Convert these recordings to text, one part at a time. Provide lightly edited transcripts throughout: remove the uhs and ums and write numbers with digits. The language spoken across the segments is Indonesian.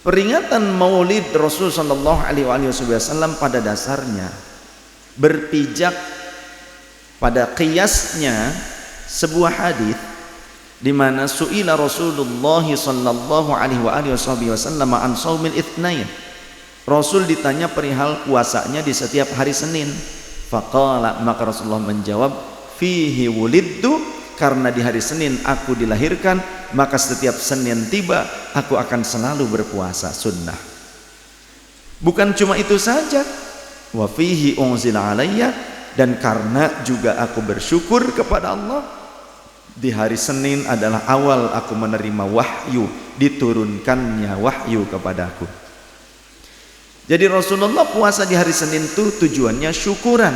Peringatan Maulid Rasul sallallahu alaihi wasallam pada dasarnya berpijak pada qiyasnya sebuah hadis di mana su'ila Rasulullah sallallahu alaihi wasallam an shaumil itsnain. Rasul ditanya perihal puasanya di setiap hari Senin. Faqala, maka Rasulullah menjawab, fihi wulidtu, karena di hari Senin aku dilahirkan, maka setiap Senin tiba aku akan selalu berpuasa sunnah. Bukan cuma itu saja, wa fihi unzila alayya, dan karena juga aku bersyukur kepada Allah, di hari Senin adalah awal aku menerima wahyu, diturunkannya wahyu kepadaku. Jadi Rasulullah puasa di hari Senin itu tujuannya syukuran,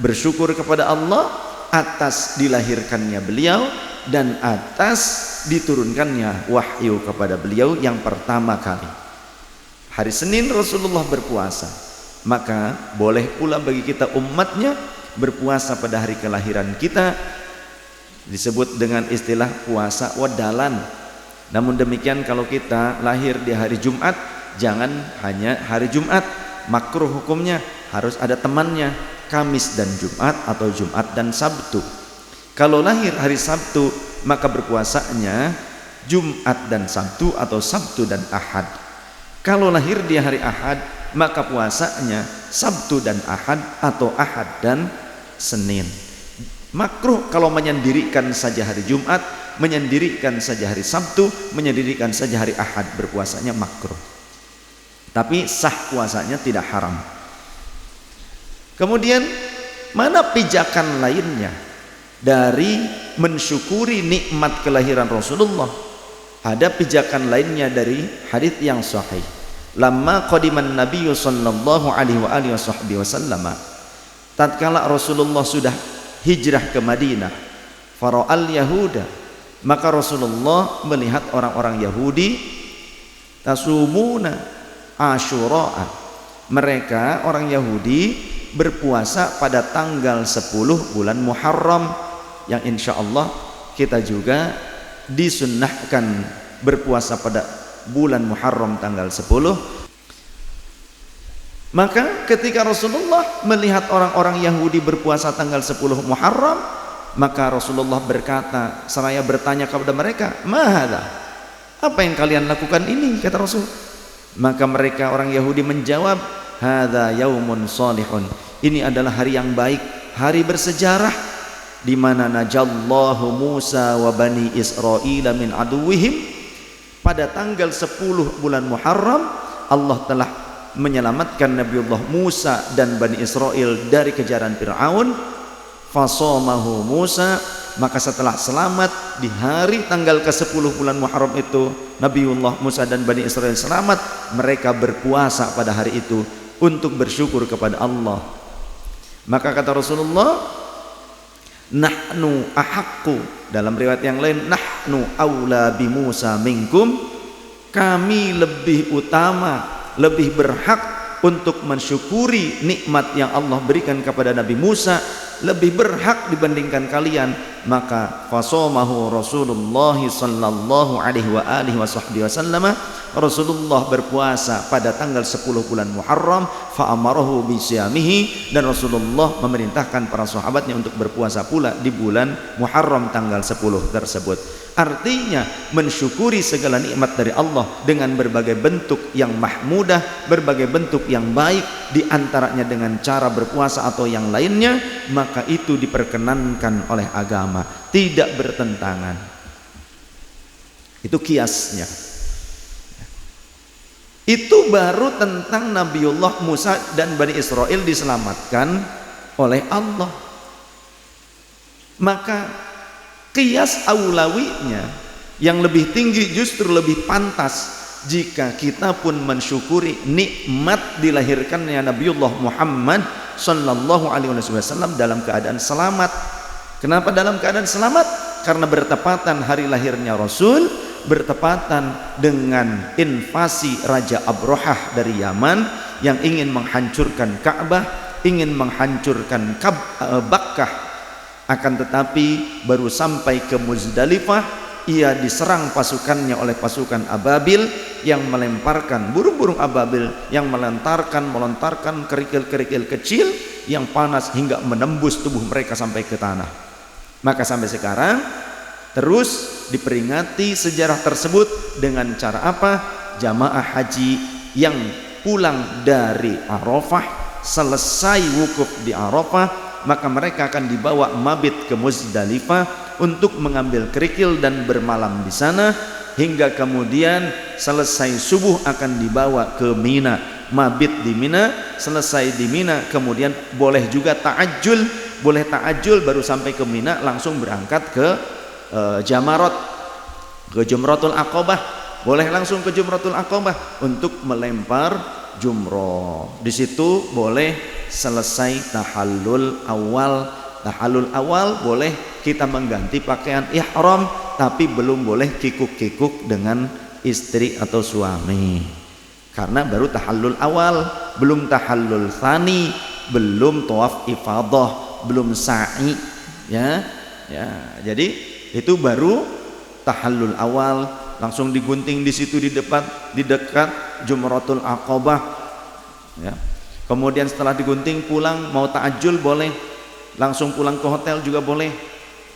bersyukur kepada Allah atas dilahirkannya beliau dan atas diturunkannya wahyu kepada beliau yang pertama kali. Hari Senin Rasulullah berpuasa, maka boleh pula bagi kita umatnya berpuasa pada hari kelahiran kita, disebut dengan istilah puasa wadalan. Namun demikian kalau kita lahir di hari Jumat, jangan hanya hari Jumat, makruh hukumnya, harus ada temannya, Kamis dan Jumat atau Jumat dan Sabtu. Kalau lahir hari Sabtu, maka berpuasanya Jumat dan Sabtu atau Sabtu dan Ahad. Kalau lahir di hari Ahad, maka puasanya Sabtu dan Ahad atau Ahad dan Senin. Makruh kalau menyendirikan saja hari Jumat, menyendirikan saja hari Sabtu, menyendirikan saja hari Ahad, berpuasanya makruh. Tapi sah puasanya, tidak haram. Kemudian mana pijakan lainnya dari mensyukuri nikmat kelahiran Rasulullah? Ada pijakan lainnya dari hadis yang sahih. Lamma qadiman Nabi sallallahu alaihi wasallam, tatkala Rasulullah sudah hijrah ke Madinah, fara'al yahuda, maka Rasulullah melihat orang-orang Yahudi tasumuna Asyura, mereka orang Yahudi berpuasa pada tanggal 10 bulan Muharram, yang insya Allah kita juga disunnahkan berpuasa pada bulan Muharram tanggal 10. Maka ketika Rasulullah melihat orang-orang Yahudi berpuasa tanggal 10 Muharram, maka Rasulullah berkata, seraya bertanya kepada mereka, "Mahadha?" Apa yang kalian lakukan ini? Kata Rasul. Maka mereka orang Yahudi menjawab, "Hadza yaumun salihun." Ini adalah hari yang baik, hari bersejarah di mana najallahu Musa wa bani Israil min aduwwihim. Pada tanggal 10 bulan Muharram, Allah telah menyelamatkan Nabiullah Musa dan Bani Israel dari kejaran Fir'aun. Fasamahu Musa, maka setelah selamat di hari tanggal ke-10 bulan Muharram itu, Nabiullah Musa dan Bani Israel selamat, mereka berpuasa pada hari itu untuk bersyukur kepada Allah. Maka kata Rasulullah, nahnu ahaqqu, dalam riwayat yang lain, nahnu aula bi Musa minkum, kami lebih utama, lebih berhak untuk mensyukuri nikmat yang Allah berikan kepada Nabi Musa, lebih berhak dibandingkan kalian. Maka fasamahu Rasulullah sallallahu alaihi wasallam, Rasulullah berpuasa pada tanggal 10 bulan Muharram, fa amarahu bi siyamihi, dan Rasulullah memerintahkan para sahabatnya untuk berpuasa pula di bulan Muharram tanggal 10 tersebut. Artinya mensyukuri segala nikmat dari Allah dengan berbagai bentuk yang mahmudah, berbagai bentuk yang baik, di antaranya dengan cara berpuasa atau yang lainnya, maka itu diperkenankan oleh agama, tidak bertentangan. Itu kiasnya. Itu baru tentang Nabiullah Musa dan Bani Israel diselamatkan oleh Allah. Maka qiyas aulawinya yang lebih tinggi, justru lebih pantas jika kita pun mensyukuri nikmat dilahirkannya Nabiullah Muhammad sallallahu alaihi wasallam dalam keadaan selamat. Kenapa dalam keadaan selamat? Karena bertepatan hari lahirnya Rasul, bertepatan dengan invasi Raja Abrahah dari Yaman yang ingin menghancurkan Ka'bah, ingin menghancurkan Bakkah. Akan tetapi baru sampai ke Muzdalifah, ia diserang pasukannya oleh pasukan Ababil, yang melemparkan burung-burung ababil yang melontarkan kerikil-kerikil kecil yang panas hingga menembus tubuh mereka sampai ke tanah. Maka sampai sekarang terus diperingati sejarah tersebut dengan cara apa? Jamaah haji yang pulang dari Arafah, selesai wukuf di Arafah, maka mereka akan dibawa mabit ke Muzdalifah untuk mengambil kerikil dan bermalam di sana hingga kemudian selesai subuh akan dibawa ke Mina, mabit di Mina, selesai di Mina kemudian boleh juga ta'ajjul, baru sampai ke Mina langsung berangkat ke Jamarat, ke Jumratul Aqabah, boleh langsung ke Jumratul Aqabah untuk melempar jumroh. Di situ boleh selesai tahallul awal. Tahallul awal boleh kita mengganti pakaian ihram, tapi belum boleh kikuk-kikuk dengan istri atau suami, karena baru tahallul awal, belum tahallul tsani, belum tawaf ifadah, belum sa'i, ya. Jadi itu baru tahallul awal, langsung digunting di situ di dekat Jumratul Aqabah, ya. Kemudian setelah digunting pulang mau ta'ajjul boleh, langsung pulang ke hotel juga boleh,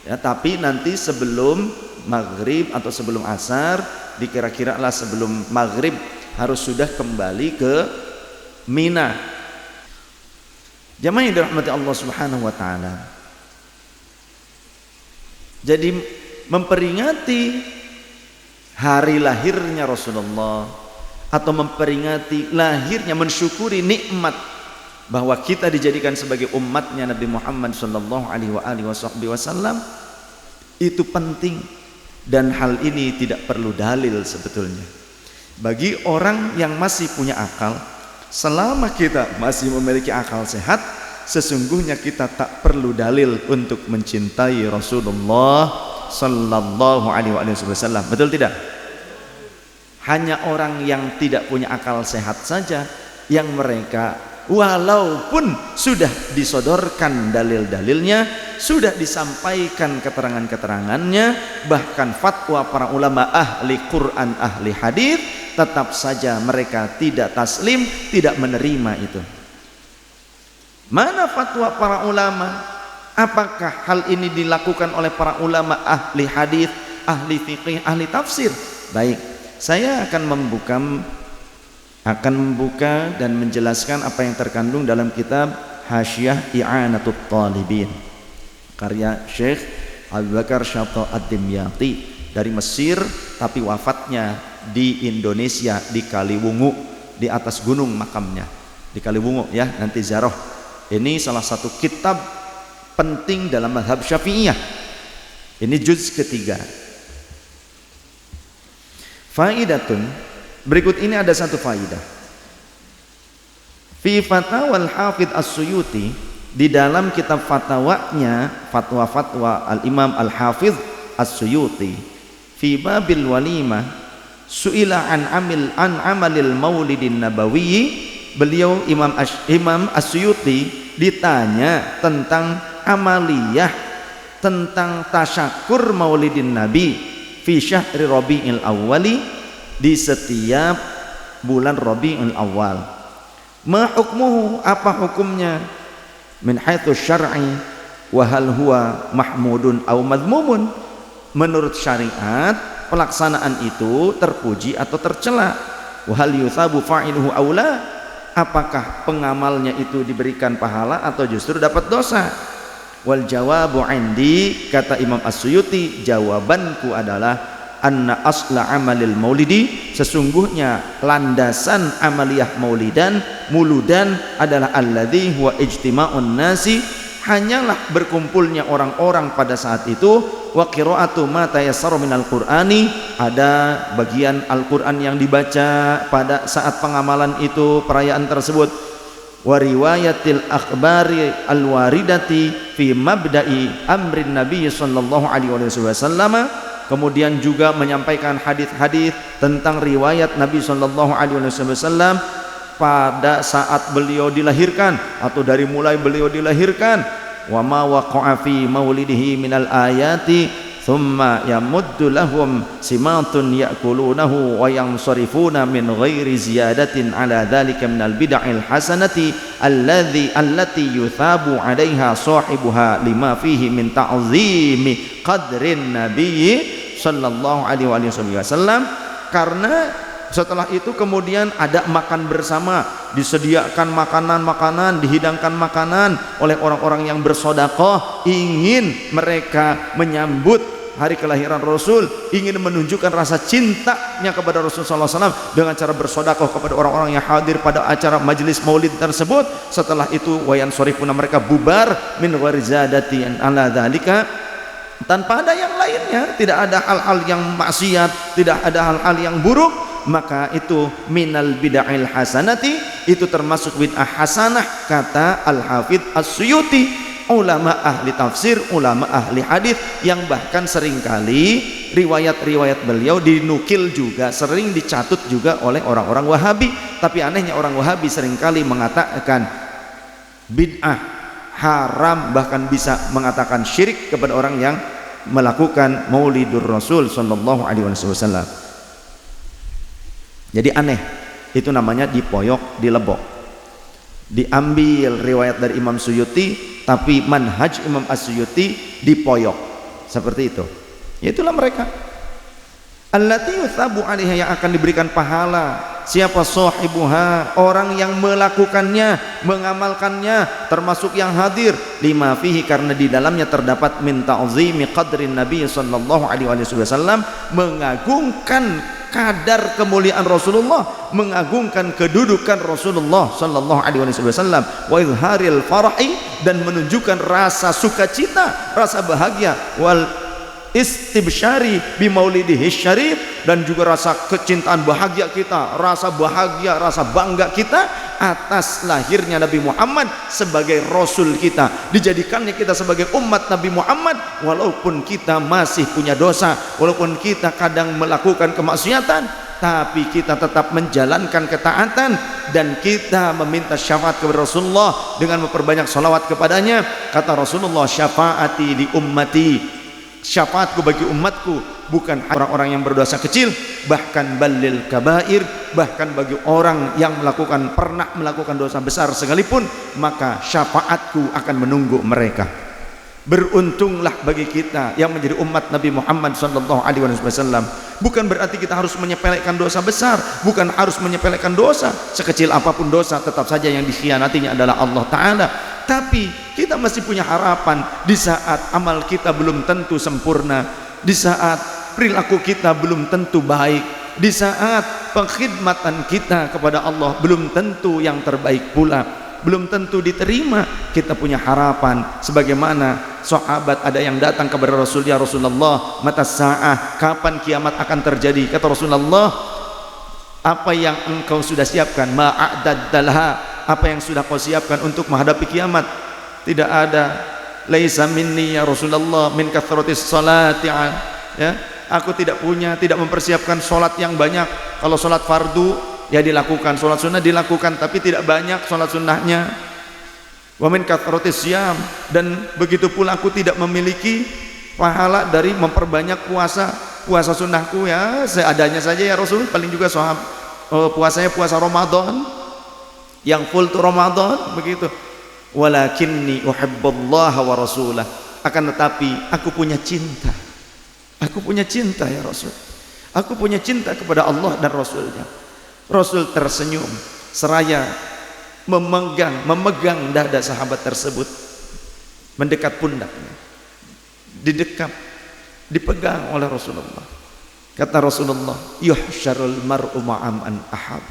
ya. Tapi nanti sebelum maghrib atau sebelum asar, dikira-kira lah sebelum maghrib harus sudah kembali ke Mina. Jamaah yang dirahmati Allah Subhanahu wa taala. Jadi memperingati hari lahirnya Rasulullah atau memperingati lahirnya, mensyukuri nikmat bahwa kita dijadikan sebagai umatnya Nabi Muhammad sallallahu alaihi wasallam itu penting, dan hal ini tidak perlu dalil sebetulnya. Bagi orang yang masih punya akal, selama kita masih memiliki akal sehat, sesungguhnya kita tak perlu dalil untuk mencintai Rasulullah sallallahu alaihi wasallam. Betul tidak? Hanya orang yang tidak punya akal sehat saja yang mereka walaupun sudah disodorkan dalil-dalilnya, sudah disampaikan keterangan-keterangannya, bahkan fatwa para ulama ahli Quran, ahli hadis, tetap saja mereka tidak taslim, tidak menerima itu. Mana fatwa para ulama? Apakah hal ini dilakukan oleh para ulama ahli hadis, ahli fikih, ahli tafsir? Baik, saya akan membuka dan menjelaskan apa yang terkandung dalam kitab Hasyiah I'anatut Talibin karya Syekh Abu Bakar Syata Ad-Dimyati dari Mesir, tapi wafatnya di Indonesia, di Kaliwungu, di atas gunung makamnya di Kaliwungu, ya, nanti ziarah. Ini salah satu kitab penting dalam mazhab Syafi'iyah. Ini juz ketiga. Faidatun, berikut ini ada satu faidah. Fi fatawal Hafidz As-Suyuti, di dalam kitab fatwanya, fatwa Al-Imam Al-Hafidz As-Suyuti, fi babil walimah su'ila an amalil maulidin nabawi, beliau Imam As-Suyuti ditanya tentang amaliyah, tentang tasyakur maulidin nabi fi syahri Rabiul Awwali, di setiap bulan Rabiul Awal. Ma hukmuhu, apa hukumnya? Min haitsu syar'i wa hal huwa mahmudun aw madmumun, menurut syariat pelaksanaan itu terpuji atau tercela. Wa hal yuthabu fa'iluhu aw la, apakah pengamalnya itu diberikan pahala atau justru dapat dosa? Wal jawabu indi, kata Imam As-Suyuti, jawabanku adalah anna asla amalil maulidi, sesungguhnya landasan amaliyah muludan adalah alladzi huwa ijtima'un nasi, hanyalah berkumpulnya orang-orang pada saat itu, wa qira'atu ma tayassara minal qur'ani, ada bagian Al-Qur'an yang dibaca pada saat pengamalan itu, perayaan tersebut, wa riwayatil akhbari alwaridati fi mabda'i amrin nabi sallallahu alaihi wasallam, kemudian juga menyampaikan hadis-hadis tentang riwayat Nabi sallallahu alaihi wasallam pada saat beliau dilahirkan atau dari mulai beliau dilahirkan. Wa ma waqa'a fi maulidihi minal ayati thumma yamuddu lahum simatun ya'kulunahu wa yansarifuna min ghairi ziyadatin ala dhalika minal bid'il hasanati allati yuthabu 'alaiha sahibuha lima fihi min ta'zimi qadrin nabiyyi sallallahu alaihi wasallam. Karena setelah itu kemudian ada makan bersama, disediakan makanan-makanan, dihidangkan makanan oleh orang-orang yang bersedekah, ingin mereka menyambut hari kelahiran Rasul, ingin menunjukkan rasa cintanya kepada Rasulullah SAW dengan cara bersedekah kepada orang-orang yang hadir pada acara majelis maulid tersebut. Setelah itu wayan sorifuna, mereka bubar min gharizadatin ala dzalika, tanpa ada yang lainnya, tidak ada hal-hal yang maksiat, tidak ada hal-hal yang buruk. Maka itu minal bid'il hasanati, itu termasuk bid'ah hasanah, kata Al-Hafidz As-Suyuti, ulama ahli tafsir, ulama ahli hadis, yang bahkan seringkali riwayat-riwayat beliau dinukil juga, sering dicatut juga oleh orang-orang Wahabi. Tapi anehnya orang Wahabi seringkali mengatakan bid'ah haram, bahkan bisa mengatakan syirik kepada orang yang melakukan Maulidur Rasul sallallahu alaihi wasallam. Jadi aneh, itu namanya dipoyok, dilebok. Diambil riwayat dari Imam Suyuti, tapi manhaj Imam As-Suyuti dipoyok, seperti itu. Itulah mereka. Allati yuthabu 'alaiha, yang akan diberikan pahala. Siapa sahibuha? Orang yang melakukannya, mengamalkannya, termasuk yang hadir. Lima fihi, karena di dalamnya terdapat min ta'zimi qadrin Nabi sallallahu alaihi wasallam, mengagungkan kadar kemuliaan Rasulullah, mengagungkan kedudukan Rasulullah sallallahu alaihi wasallam, wa izharil farahi, dan menunjukkan rasa sukacita, rasa bahagia, wal istibsyari bi maulidihi syarif, dan juga rasa kecintaan bahagia kita, rasa bahagia, rasa bangga kita atas lahirnya Nabi Muhammad sebagai Rasul kita, dijadikannya kita sebagai umat Nabi Muhammad. Walaupun kita masih punya dosa, walaupun kita kadang melakukan kemaksiatan, tapi kita tetap menjalankan ketaatan, dan kita meminta syafaat kepada Rasulullah dengan memperbanyak salawat kepadanya. Kata Rasulullah, syafaati di ummati, syafaatku bagi umatku bukan orang-orang yang berdosa kecil, bahkan balil kabair, bahkan bagi orang yang pernah melakukan dosa besar sekalipun, maka syafaatku akan menunggu mereka. Beruntunglah bagi kita yang menjadi umat Nabi Muhammad sallallahu alaihi wasallam. Bukan berarti kita harus menyepelekan dosa besar, bukan harus menyepelekan dosa sekecil apapun dosa, tetap saja yang dikhianatinya adalah Allah Ta'ala. Tapi kita masih punya harapan di saat amal kita belum tentu sempurna, di saat perilaku kita belum tentu baik, di saat pengkhidmatan kita kepada Allah belum tentu yang terbaik pula, belum tentu diterima. Kita punya harapan sebagaimana sahabat ada yang datang kepada Rasul, ya Rasulullah, mata sa'ah, kapan kiamat akan terjadi? Kata Rasulullah, apa yang engkau sudah siapkan? Ma'adadalha, apa yang sudah kau siapkan untuk menghadapi kiamat? Tidak ada. Laisa minni ya Rasulullah min kathratis salati, ya, aku tidak mempersiapkan sholat yang banyak. Kalau sholat fardu ya dilakukan, sholat sunnah dilakukan, tapi tidak banyak sholat sunnahnya. Wa min kathratis siyam, dan begitu pula aku tidak memiliki pahala dari memperbanyak puasa sunnahku, ya seadanya saja ya Rasul. Paling juga puasanya puasa Ramadan yang full to Ramadan begitu. Walakinni uhibbullaha wa rasulah, akan tetapi aku punya cinta, ya Rasul, aku punya cinta kepada Allah dan Rasulnya. Rasul tersenyum seraya memegang dada sahabat tersebut, mendekat pundaknya, dipegang oleh Rasulullah. Kata Rasulullah, yuhsyarul mar'u ma'aman ahab,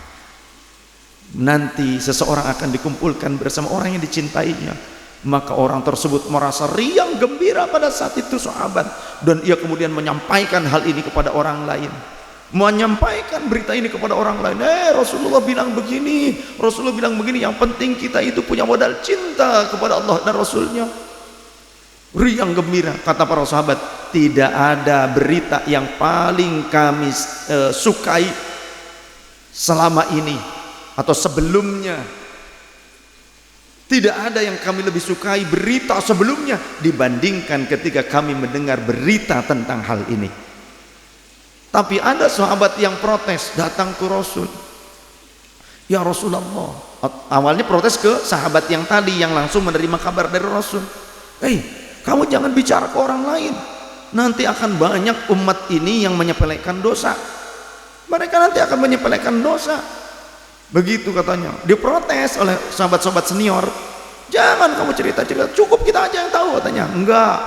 nanti seseorang akan dikumpulkan bersama orang yang dicintainya. Maka orang tersebut merasa riang gembira pada saat itu sahabat, dan ia kemudian menyampaikan hal ini kepada orang lain, menyampaikan berita ini kepada orang lain. Rasulullah bilang begini, Rasulullah bilang begini. Yang penting kita itu punya modal cinta kepada Allah dan Rasulnya. Riang gembira. Kata para sahabat, tidak ada berita yang paling kami sukai selama ini atau sebelumnya. Tidak ada yang kami lebih sukai berita sebelumnya dibandingkan ketika kami mendengar berita tentang hal ini. Tapi ada sahabat yang protes datang ke Rasul. Ya Rasulullah, awalnya protes ke sahabat yang tadi yang langsung menerima kabar dari Rasul. Kamu jangan bicara ke orang lain, nanti akan banyak umat ini yang menyepelekan dosa. Mereka nanti akan menyepelekan dosa. Begitu katanya, diprotes oleh sahabat-sahabat senior. Jangan kamu cerita-cerita, cukup kita aja yang tahu katanya. Enggak,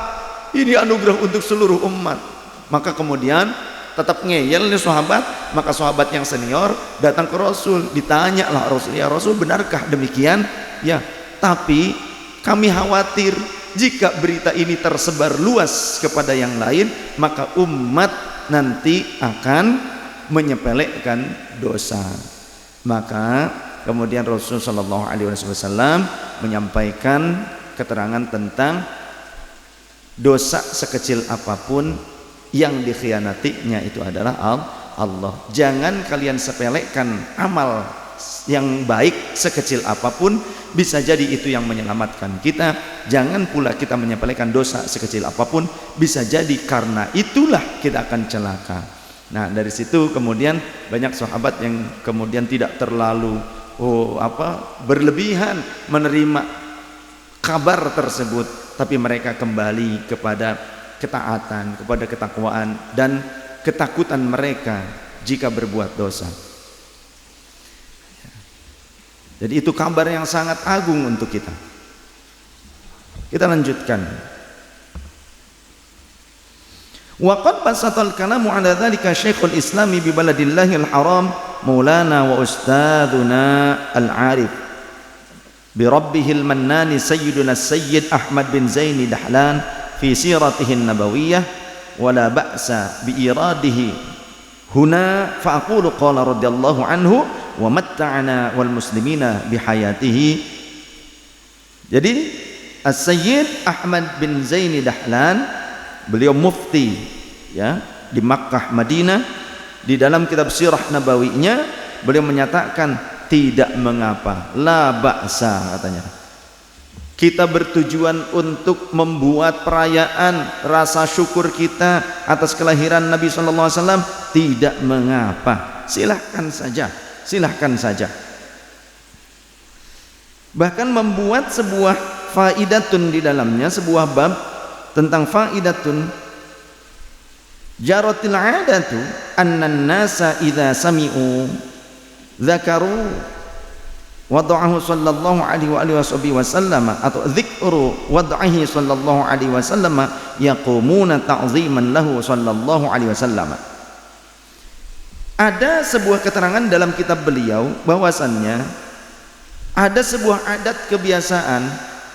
ini anugerah untuk seluruh umat. Maka kemudian tetap ngeyel nih sahabat. Maka sahabat yang senior datang ke Rasul, ditanya lah Rasul, ya Rasul benarkah demikian? Ya, tapi kami khawatir jika berita ini tersebar luas kepada yang lain, maka umat nanti akan menyepelekan dosa. Maka kemudian Rasul Shallallahu Alaihi Wasallam menyampaikan keterangan tentang dosa sekecil apapun yang dikhianatinya itu adalah Allah. Jangan kalian sepelekan amal yang baik sekecil apapun, bisa jadi itu yang menyelamatkan kita. Jangan pula kita menyepelekan dosa sekecil apapun, bisa jadi karena itulah kita akan celaka. Nah, dari situ kemudian banyak sahabat yang kemudian tidak terlalu berlebihan menerima kabar tersebut, tapi mereka kembali kepada ketaatan, kepada ketakwaan dan ketakutan mereka jika berbuat dosa. Jadi itu kabar yang sangat agung untuk kita. Kita lanjutkan. Wa qad basatal kalamu ala dzalika Syekhul Islam bi baladillahil haram Maulana wa ustadzuna al-arif bi rabbihil mannani sayyiduna Sayyid Ahmad bin Zaini Dahlan fi siratihi an-nabawiyyah wa la ba'sa bi iradihi huna fa aqulu qala radhiyallahu anhu wa matta'ana wal muslimina bi hayatihi. Jadi As-Sayyid Ahmad bin Zaini Dahlan, beliau mufti ya di Makkah Madinah, di dalam kitab sirah nabawinya beliau menyatakan tidak mengapa, la ba'sa katanya. Kita bertujuan untuk membuat perayaan rasa syukur kita atas kelahiran Nabi sallallahu alaihi wasallam, tidak mengapa. Silahkan saja, silahkan saja. Bahkan membuat sebuah faidatun di dalamnya, sebuah bab tentang faidatun jaratil adatu annan nasa idza sami'u dzakaru wad'ahu sallallahu alaihi wa alihi wasallam atau dzikru wad'ahi sallallahu alaihi wasallam yaqumuna ta'ziman lahu sallallahu alaihi wasallam. Ada sebuah keterangan dalam kitab beliau bahwasannya ada sebuah adat kebiasaan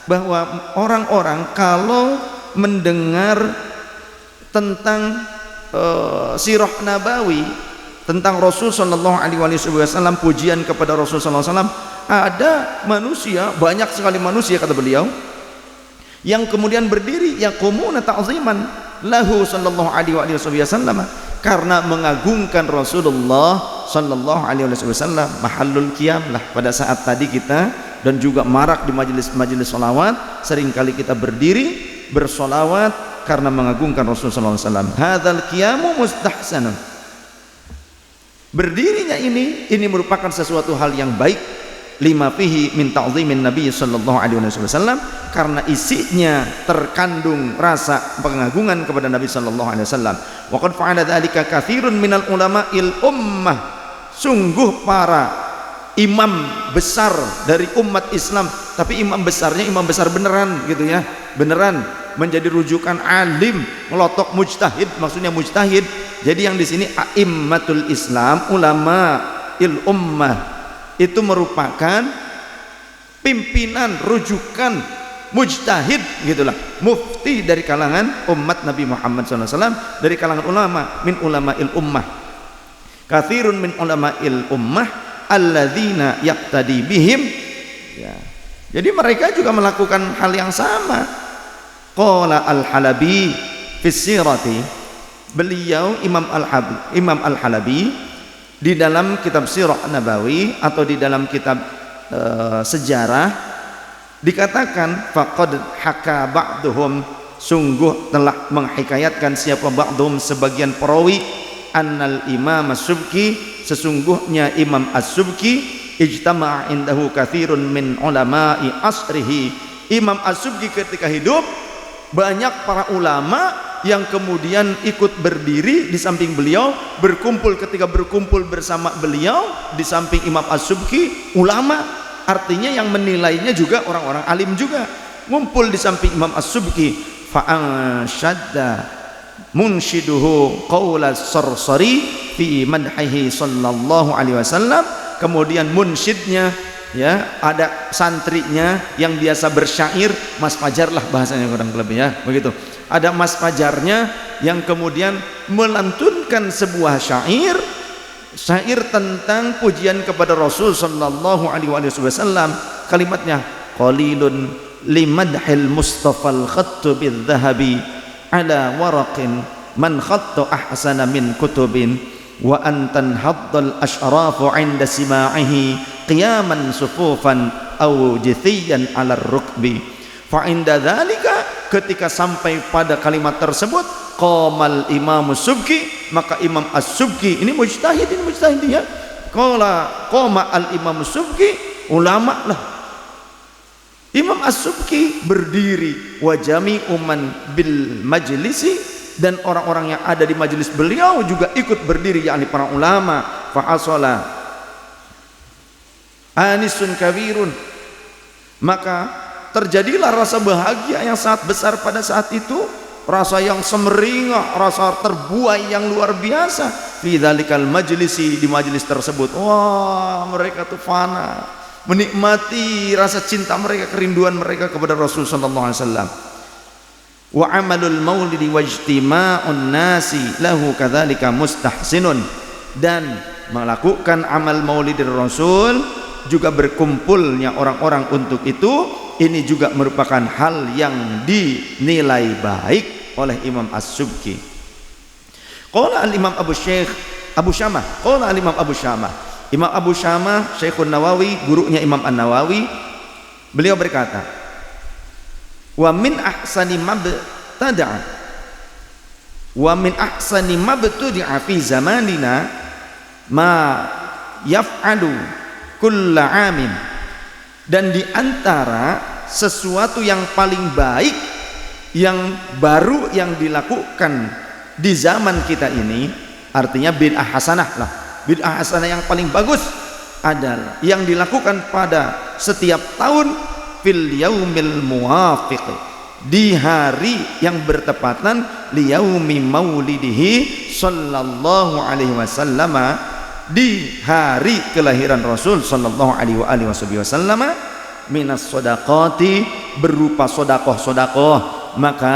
bahwa orang-orang kalau mendengar tentang sirah nabawi, tentang Rasul sallallahu alaihi wasallam, pujian kepada Rasul sallallahu alaihi wasallam, ada manusia, banyak sekali manusia kata beliau, yang kemudian berdiri yaqumuna ta'ziman lahu sallallahu alaihi wasallam, karena mengagungkan Rasulullah sallallahu alaihi wasallam. Mahallul qiyam lah pada saat tadi kita, dan juga marak di majelis-majelis sholawat, seringkali kita berdiri bersolawat karena mengagungkan Rasulullah sallallahu alaihi wasallam. Hadzal qiyamu mustahsanun. Berdirinya ini merupakan sesuatu hal yang baik, lima fihi min ta'zimin Nabi sallallahu alaihi wasallam, karena isinya terkandung rasa pengagungan kepada Nabi sallallahu alaihi wasallam. Wa qad fa'ala dzalika katsirun minal ulama'il ummah. Sungguh para imam besar dari umat Islam, tapi imam besarnya imam besar beneran gitu ya, beneran menjadi rujukan alim, melotok mujtahid, maksudnya mujtahid. Jadi yang di sini a'immatul Islam, ulama il ummah, itu merupakan pimpinan, rujukan, mujtahid gitulah, mufti dari kalangan umat Nabi Muhammad SAW, dari kalangan ulama, min ulama il ummah, kathirun min ulama il ummah alladzina yaqtadi bihim ya. Jadi mereka juga melakukan hal yang sama. Qala al-Halabi fi sirati, beliau Imam al-Halabi di dalam kitab Sirah Nabawi atau di dalam kitab sejarah Dikatakan faqad haka ba'duhum, sungguh telah menghikayatkan siapa ba'duhum sebagian perawi, annal imam as-subki, sesungguhnya imam as-subki ijtama'a indahu katsirun min ulama'i asrihi. Imam as-subki ketika hidup banyak para ulama yang kemudian ikut berdiri di samping beliau, berkumpul. Ketika berkumpul bersama beliau di samping imam as-subki, ulama, artinya yang menilainya juga orang-orang alim juga, ngumpul di samping imam as-subki. Fa'anshadda munshiduhu qawla sarsari fi madhihi sallallahu alaihi wasallam. Kemudian munsyidnya, ya, ada santrinya yang biasa bersyair, Mas Fajar lah bahasanya kurang lebih, ya begitu. Ada Mas Fajarnya yang kemudian melantunkan sebuah syair tentang pujian kepada Rasul sallallahu alaihi wasallam. Kalimatnya, qalilun limadhil mustafal khattu bidh-dhahabi ala waraqin man khattu ahsana min kutubin wa antan haddal ashrafu 'inda sima'ihi qiyaman sufufan aw jithiyan 'ala rukbi. Fa inda dzalika, ketika sampai pada kalimat tersebut, qamal imam as-subki, maka imam as-subki ini mujtahid ya, qama al imam as-subki, ulama lah, imam as-subki berdiri, wa jami'u man bil majlisi, dan orang-orang yang ada di majelis beliau juga ikut berdiri, yakni para ulama. Fa asala anisun kabirun, maka terjadilah rasa bahagia yang sangat besar pada saat itu, rasa yang semeringah, rasa terbuai yang luar biasa. Fi dzalikal majlisi, di majelis tersebut, wah, mereka tuh fana menikmati rasa cinta mereka, kerinduan mereka kepada Rasul sallallahu alaihi wasallam. Wa amalul maulidi wajtima'un nasi lahu kadzalika mustahsinun, dan melakukan amal maulidir Rasul, juga berkumpulnya orang-orang untuk itu, ini juga merupakan hal yang dinilai baik oleh Imam As-Subki. Qala al-Imam Abu Syamah, qala al-Imam Abu Syamah, Imam Abu Syamah Syekhun Nawawi, gurunya Imam An-Nawawi, beliau berkata, wa min ahsani mabtada'a wa min ahsani mabtudi'a fi zamanina ma yaf'alu kulla amin, dan di antara sesuatu yang paling baik yang baru yang dilakukan di zaman kita ini, artinya bid'ah hasanah lah, bid'ah hasanah yang paling bagus adalah yang dilakukan pada setiap tahun fil yaumil muwafiq, di hari yang bertepatan li yaumi maulidihi sallallahu alaihi wasallam, di hari kelahiran Rasul sallallahu alaihi wasallam, minas sedaqati, berupa sodakoh. Maka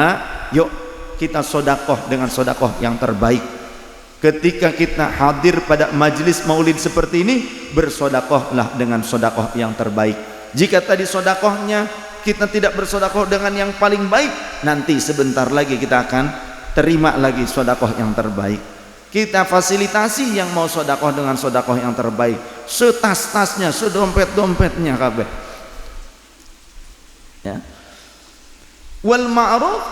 yuk kita sodakoh dengan sodakoh yang terbaik. Ketika kita hadir pada majelis maulid seperti ini, bersodakohlah dengan sodakoh yang terbaik. Jika tadi sodakohnya kita tidak bersodakoh dengan yang paling baik, nanti sebentar lagi kita akan terima lagi sodakoh yang terbaik. Kita fasilitasi yang mau sodakoh dengan sodakoh yang terbaik, setas-tasnya, sedompet-dompetnya kabeh, ya. Wal ma'ruf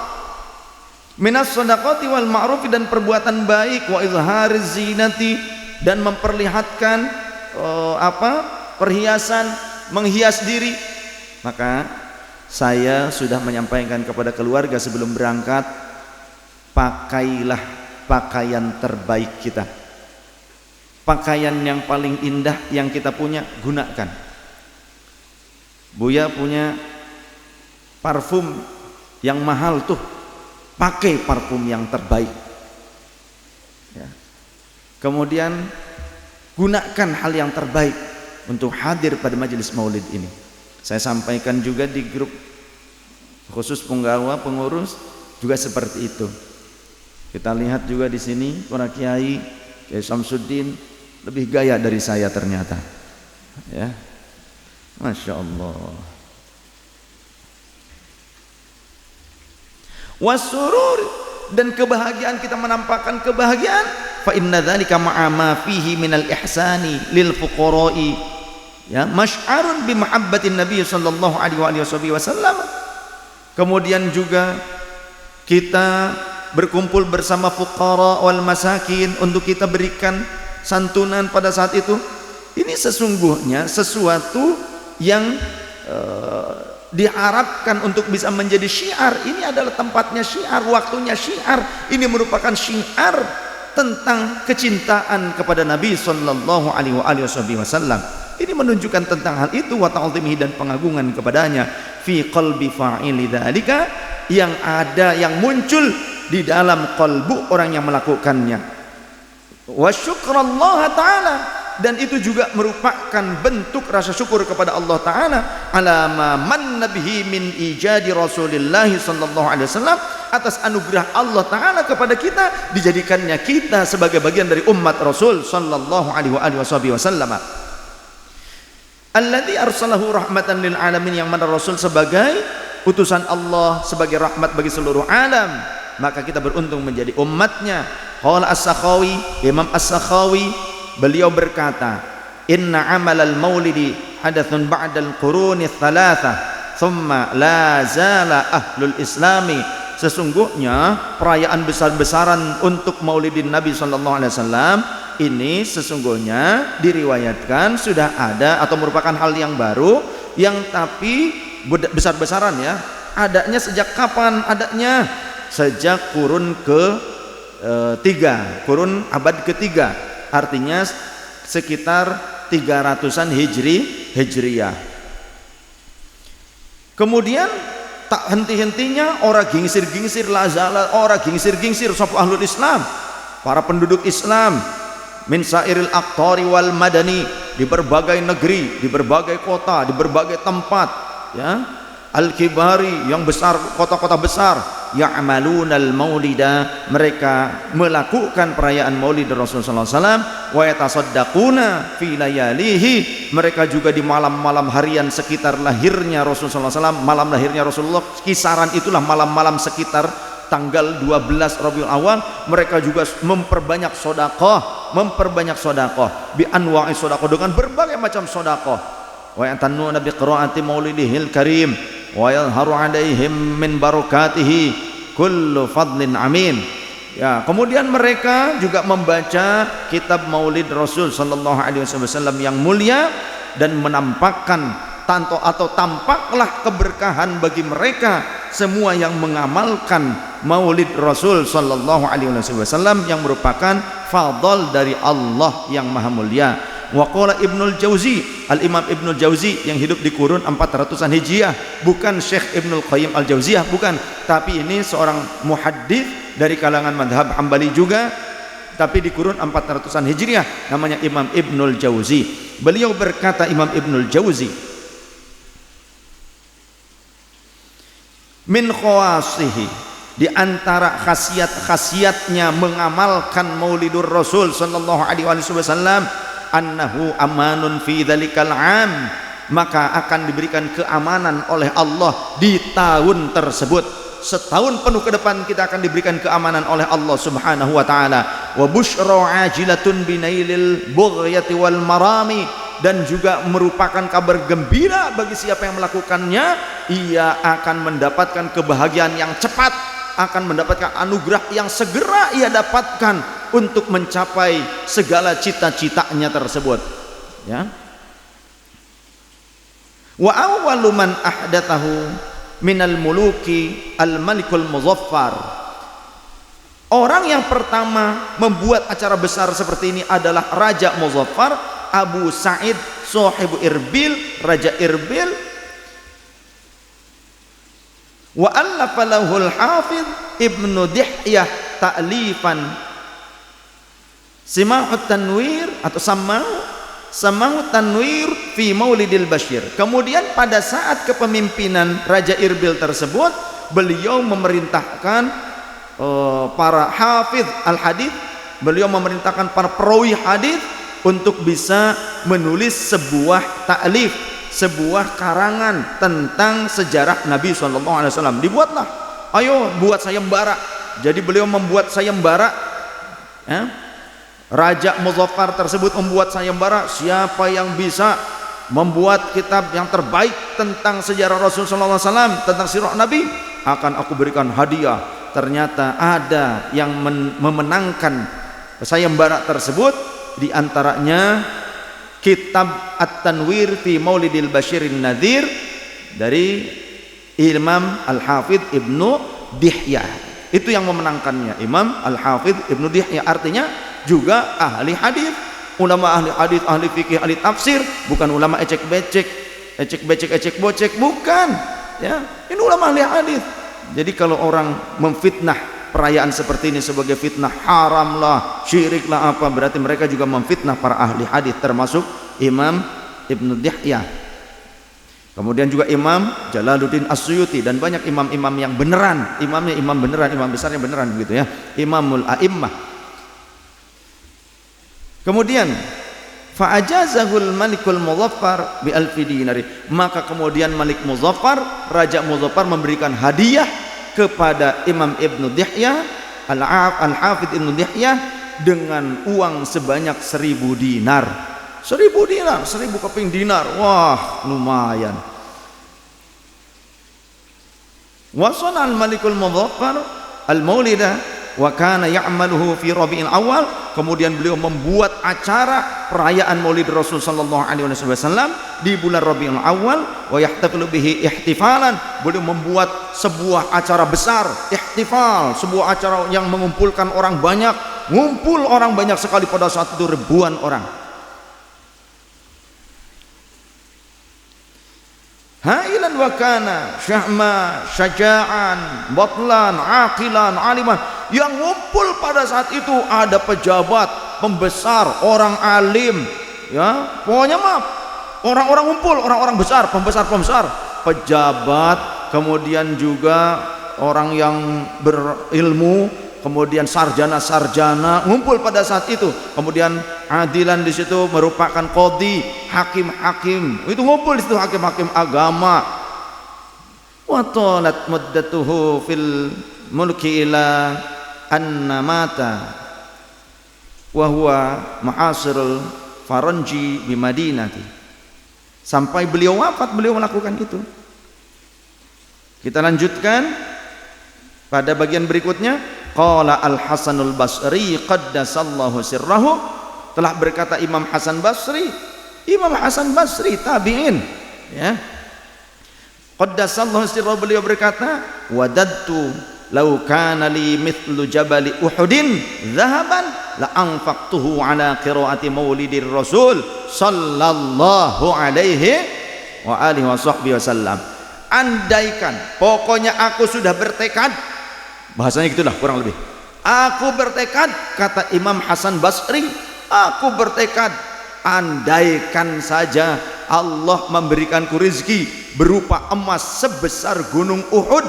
minas sedaqati wal ma'ruf, dan perbuatan baik, wa izhariz zinati, dan memperlihatkan perhiasan, menghias diri. Maka saya sudah menyampaikan kepada keluarga sebelum berangkat, pakailah pakaian terbaik kita, pakaian yang paling indah yang kita punya, gunakan. Buya punya parfum yang mahal tuh, pakai parfum yang terbaik, ya. Kemudian gunakan hal yang terbaik untuk hadir pada majelis maulid ini. Saya sampaikan juga di grup khusus penggawa pengurus juga seperti itu. Kita lihat juga di sini para kiai, Kiai Samsuddin lebih gaya dari saya ternyata, ya, masya Allah. Wasurur, dan kebahagiaan, kita menampakkan kebahagiaan. Fa inna dzalika ma'a ma fihi minal ihsani lil fuqara'i ya, masy'arun bi mahabbatin Nabi sallallahu alaihi wasallam. Kemudian juga kita berkumpul bersama fuqara wal masakin untuk kita berikan santunan pada saat itu. Ini sesungguhnya sesuatu yang diharapkan untuk bisa menjadi syiar. Ini adalah tempatnya syiar, waktunya syiar. Ini merupakan syiar tentang kecintaan kepada Nabi sallallahu alaihi wasallam. Ini menunjukkan tentang hal itu, wa ta'zimihi, dan pengagungan kepadanya, fi qalbi fa'ili dzalika, yang ada, yang muncul di dalam qalbu orang yang melakukannya. Wa syukrallah ta'ala, dan itu juga merupakan bentuk rasa syukur kepada Allah Ta'ala ala ma manna bihi min ijadi Rasulillah sallallahu alaihi wasallam, atas anugerah Allah Ta'ala kepada kita, dijadikannya kita sebagai bagian dari umat Rasul sallallahu alaihi wasallam, alladzi arsalahu rahmatan lil alamin, yang mana Rasul sebagai utusan Allah, sebagai rahmat bagi seluruh alam, maka kita beruntung menjadi umatnya. Qala As-Sakhawi, Imam As-Sakhawi beliau berkata, inna amalal maulidi hadathun ba'dal quruni thalatha thumma la zala ahlul islami, sesungguhnya perayaan besar-besaran untuk maulidin Nabi sallallahu alaihi wasallam ini sesungguhnya diriwayatkan sudah ada atau merupakan hal yang baru, yang tapi besar-besaran ya, adanya sejak kapan? Adanya sejak kurun ke-3, kurun abad ke-3, artinya sekitar 300-an Hijriyah. Kemudian tak henti-hentinya orang gingsir-gingsir, lazala orang gingsir-gingsir sapa ahlul Islam, para penduduk Islam, min sairil aqtari wal madani, di berbagai negeri, di berbagai kota, di berbagai tempat, ya, al-kibari, yang besar, kota-kota besar, ya'malunal maulida, mereka melakukan perayaan maulid Rasulullah SAW, wa yatasaddaquna fi layalihi, mereka juga di malam-malam harian sekitar lahirnya Rasulullah SAW, malam lahirnya Rasulullah, kisaran itulah malam-malam sekitar tanggal 12 Rabiul Awal, mereka juga memperbanyak sedekah, bi anwa'i sedekah, dengan berbagai macam sedekah. Wa yatannuna bi qiraati maulidihil karim wa yadhharu alaihim min barakatihi kullu fadlin amin. Ya, kemudian mereka juga membaca kitab Maulid Rasul sallallahu alaihi wasallam yang mulia, dan menampakkan tampaklah keberkahan bagi mereka semua yang mengamalkan Maulid Rasul sallallahu alaihi wasallam, yang merupakan fadl dari Allah yang maha mulia. Wa qala Ibnul Jauzi, Al-Imam Ibnul Jauzi yang hidup di kurun 400-an Hijriah, bukan Syekh Ibnul Qayyim Al-Jauziyah, bukan, tapi ini seorang muhaddits dari kalangan madhab Hambali juga, tapi di kurun 400-an Hijriah, namanya Imam Ibnul Jauzi. Beliau berkata, Imam Ibnul Jauzi, min khawasihi, di antara khasiat-khasiatnya mengamalkan Maulidur Rasul sallallahu alaihi wasallam, annahu amanun fi dzalikal am, maka akan diberikan keamanan oleh Allah di tahun tersebut. Setahun penuh ke depan kita akan diberikan keamanan oleh Allah Subhanahu wa taala. Wa busyra ajilatun binailil bughyati wal marami, dan juga merupakan kabar gembira bagi siapa yang melakukannya, ia akan mendapatkan kebahagiaan yang cepat, akan mendapatkan anugerah yang segera ia dapatkan untuk mencapai segala cita-citanya tersebut, ya. Wa awwalu man ahdathahu minal muluki al-malikul muzaffar, orang yang pertama membuat acara besar seperti ini adalah Raja Muzaffar, Abu Sa'id Sahibu Irbil, Raja Irbil. Wa allafa lahul Hafidh Ibnu Dihyah ta'lifan Simahut Tanwir atau Samahut Tanwir fi Maulidil Bashir. Kemudian pada saat kepemimpinan Raja Irbil tersebut, beliau memerintahkan para hafidh al-hadith, beliau memerintahkan para perawi hadith untuk bisa menulis sebuah ta'lif, sebuah karangan tentang sejarah Nabi SAW. Dibuatlah, ayo buat sayembara. Jadi beliau membuat sayembara, ya. Raja Muzaffar tersebut membuat sayembara, siapa yang bisa membuat kitab yang terbaik tentang sejarah Rasul sallallahu alaihi wasallam, tentang sirah Nabi, akan aku berikan hadiah. Ternyata ada yang memenangkan sayembara tersebut, di antaranya kitab At-Tanwir fi Maulidil Basyirin Nadhir dari Imam Al-Hafidh Ibnu Dihyah. Itu yang memenangkannya, Imam Al-Hafidh Ibnu Dihyah. Artinya juga ahli hadis, ulama ahli hadis, ahli fikih, ahli tafsir, bukan ulama ecek-becek, ecek-bocek, bukan. Ya, ini ulama ahli hadis. Jadi kalau orang memfitnah perayaan seperti ini sebagai fitnah haram lah, syirik lah apa, berarti mereka juga memfitnah para ahli hadis, termasuk Imam Ibnu Dihyah. Kemudian juga Imam Jalaluddin As-Suyuti dan banyak imam-imam yang beneran, imamnya imam beneran, imam besarnya beneran gitu ya, Imamul A'immah. Kemudian fa'ajazahul Malikul Muzaffar bi alfi dinari, maka kemudian Malik Muzaffar, Raja Muzaffar memberikan hadiah kepada Imam Ibnu Dihyah, Al-Hafidh Ibnu Dihyah, dengan uang sebanyak 1000 dinar. 1000 dinar, 1000 keping dinar. Wah, lumayan. Wasana al-Malikul Muzaffar al-Maulidah wa kana ya'maluhu fi Rabiul Awal. Kemudian beliau membuat acara perayaan Maulid Rasul sallallahu alaihi wasallam di bulan Rabiul Awal, wa yahtafilu bihi ihtifalan. Beliau membuat sebuah acara besar, ihtifal, sebuah acara yang mengumpulkan orang banyak, ngumpul orang banyak sekali pada saat itu, ribuan orang. Hailan wa kana syahma syaja'an batlan aqilan aliman, yang ngumpul pada saat itu ada pejabat, pembesar, orang alim, ya pokoknya maaf, orang-orang ngumpul, orang-orang besar, pembesar-pembesar, pejabat, kemudian juga orang yang berilmu, kemudian sarjana-sarjana ngumpul pada saat itu. Kemudian adilan di situ merupakan qadhi, hakim-hakim, itu ngumpul di situ, hakim-hakim agama. Wa talat muddatuhu fil mulki ila anna mata wa huwa ma'asirul Faranji bi Madinati, sampai beliau wafat beliau melakukan itu. Kita lanjutkan pada bagian berikutnya. Qala Al-Hasanul Basri qaddasallahu sirrahu, telah berkata Imam Hasan Basri, Imam Hasan Basri tabi'in, ya, qaddasallahu sirrahu, beliau berkata, wadadtu law kana li mithlu jabali Uhudin dhahaban la anfaqtuhu ala qiraati maulidir Rasul sallallahu alaihi wa alihi wa sahbihi wasallam. Andaikan, pokoknya aku sudah bertekad, bahasanya gitulah kurang lebih, aku bertekad, kata Imam Hasan Basri, aku bertekad, andaikan saja Allah memberikanku rezeki berupa emas sebesar gunung Uhud,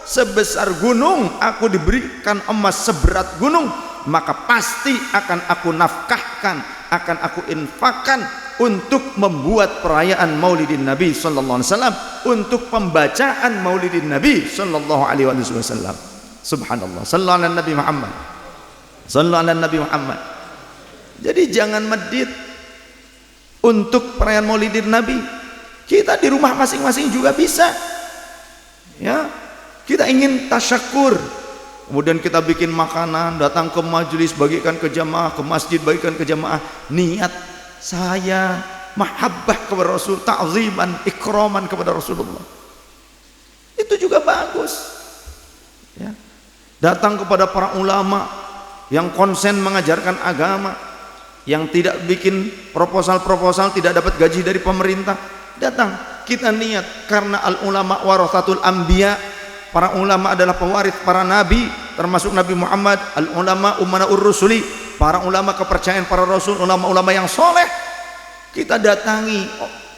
sebesar gunung, aku diberikan emas seberat gunung, maka pasti akan aku nafkahkan, akan aku infakkan untuk membuat perayaan Maulidin Nabi sallallahu alaihi wasallam, untuk pembacaan Maulidin Nabi sallallahu alaihi wasallam. Subhanallah, sallallahu ala Nabi Muhammad, sallallahu ala Nabi Muhammad. Jadi jangan medit untuk perayaan Maulidin Nabi. Kita di rumah masing-masing juga bisa, ya. Kita ingin tasyakur, kemudian kita bikin makanan, datang ke majelis, bagikan ke jamaah, ke masjid bagikan ke jamaah, niat saya mahabbah kepada Rasul, ta'ziman, ikraman kepada Rasulullah, itu juga bagus, ya. Datang kepada para ulama yang konsen mengajarkan agama, yang tidak bikin proposal-proposal, tidak dapat gaji dari pemerintah, datang, kita niat karena al ulama warathatul anbiya, para ulama adalah pewaris para nabi, termasuk Nabi Muhammad. Al ulama umanaur rusuli, para ulama kepercayaan para rasul, ulama-ulama yang soleh. Kita datangi,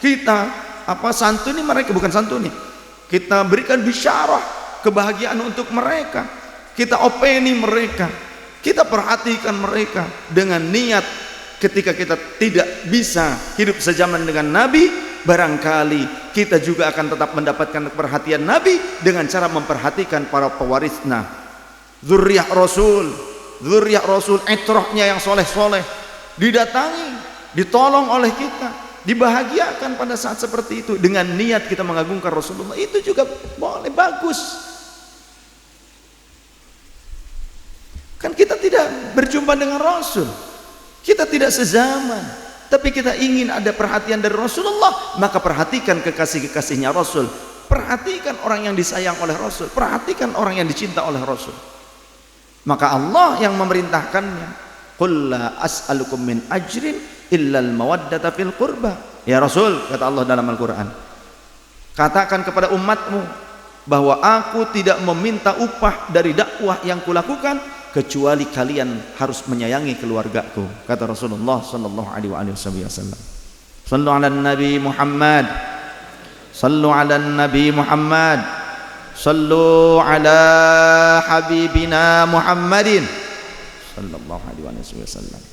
kita santuni mereka, bukan santuni, kita berikan bisyarah kebahagiaan untuk mereka, kita openi mereka, kita perhatikan mereka dengan niat ketika kita tidak bisa hidup sejaman dengan Nabi, barangkali kita juga akan tetap mendapatkan perhatian Nabi dengan cara memperhatikan para pewarisnya, zuriyah Rasul, itrahnya yang soleh-soleh, didatangi, ditolong oleh kita, dibahagiakan pada saat seperti itu dengan niat kita mengagungkan Rasulullah, itu juga boleh, bagus. Kan kita tidak berjumpa dengan Rasul, kita tidak sezaman, tapi kita ingin ada perhatian dari Rasulullah, maka perhatikan kekasih-kekasihnya Rasul, perhatikan orang yang disayang oleh Rasul, perhatikan orang yang dicinta oleh Rasul. Maka Allah yang memerintahkannya, qul la as'alukum min ajrin illal mawaddata fil qurba. Ya Rasul, kata Allah dalam Al-Quran, katakan kepada umatmu bahwa aku tidak meminta upah dari dakwah yang kulakukan kecuali kalian harus menyayangi keluargaku, kata Rasulullah sallallahu alaihi wasallam. Sallu ala Nabi Muhammad, sallu ala Nabi Muhammad, sallu ala habibina Muhammadin sallallahu alaihi wasallam.